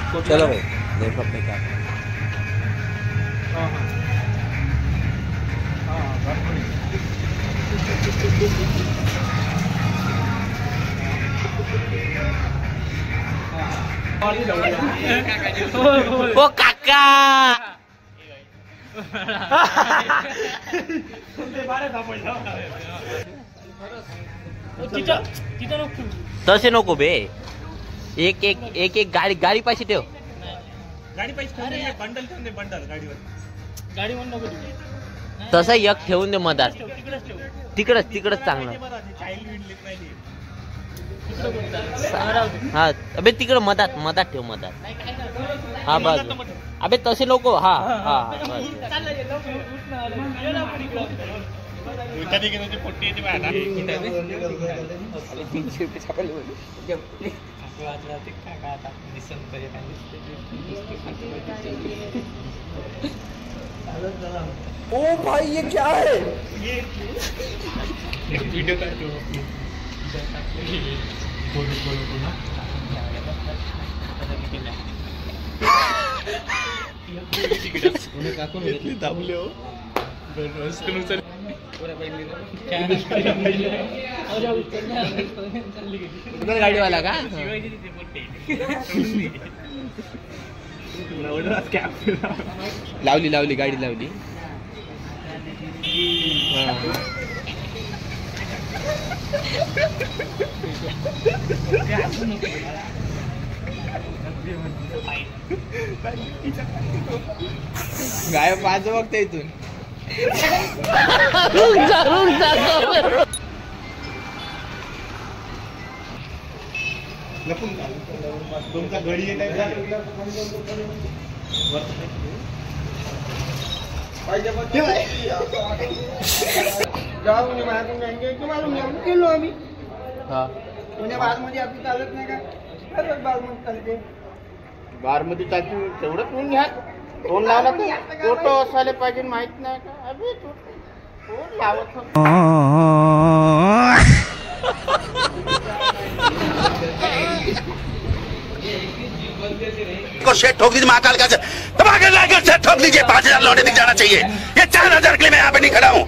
चलो भाई देखो अपने क्या ओ काका तसे नको बे एक एक एक एक गाडी पाशी ठेव गाडी पैसे बंडल ठेवून दे बंडल गाडीवर गाडीवर नको तसा एक ठेवून दे मधात तिकडच चांगलं हा अबे तिकडं मधात ठेव मधात हा बस अबे तसे नको हा हा ओ भाई ये क्या है वीडियो का दाबले हो गाडी वाला का लावली गाडी लावली गाय पाच बघता इथून तुमचा घडी येत आहे गेलो आम्ही हा पुण्या बारमध्ये आपली चालत नाही का बारमध्ये चालते बारमध्ये टाकी तेवढं कोण घ्या कोण लावला तर फोटो असायला पाहिजे माहित नाही का अबे कोण लावत को शेट ठोक दीजिए महाकाल का दबा कर लाकर शेट ठोक दीजिए 5,000 लौटे दिख जाना चाहिए ये 4,000 के लिए मैं यहाँ पे नहीं खड़ा हूँ।